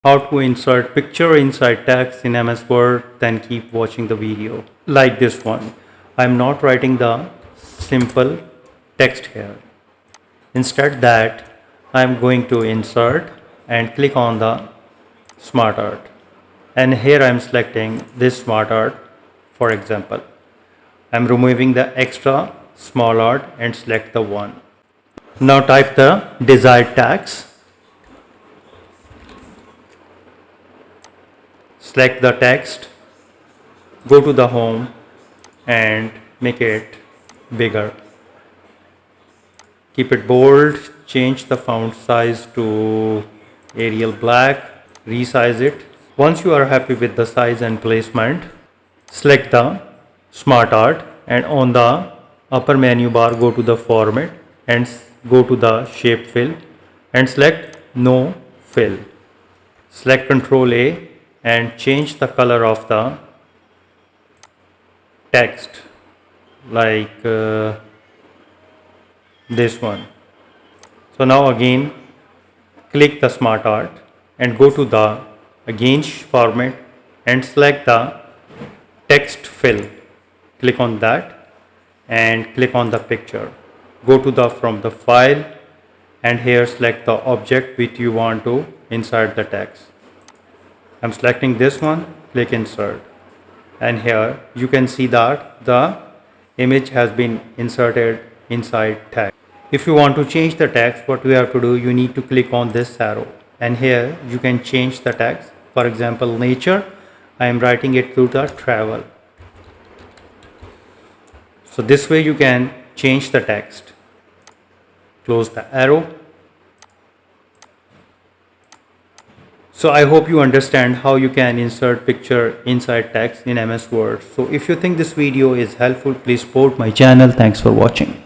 how to insert picture inside text in MS Word, then keep watching the video. Like this one, I'm not writing the simple text here. Instead that, I'm going to insert and click on the smart art. And here I'm selecting this smart art. For example, I'm removing the extra small art and select the one. Now type the desired text. Select the text, go to the home and make it bigger. Keep it bold, change the font size to Arial Black, resize it. Once you are happy with the size and placement, select the smart art and on the upper menu bar go to the format and go to the shape fill and select no fill. Select Ctrl A and change the color of the text like this one. So now again click the smart art and go to the again format and select the text fill. Click on that and click on the picture. Go to the from the file and here select the object which you want to insert the text. I'm selecting this one, click insert, and here you can see that the image has been inserted inside text. If you want to change the text, what we have to do, you need to click on this arrow and here you can change the text. For example, nature, I am writing it to the travel. So this way you can change the text. Close the arrow. So I hope you understand how you can insert picture inside text in MS Word. So if you think this video is helpful, please support my channel. Thanks for watching.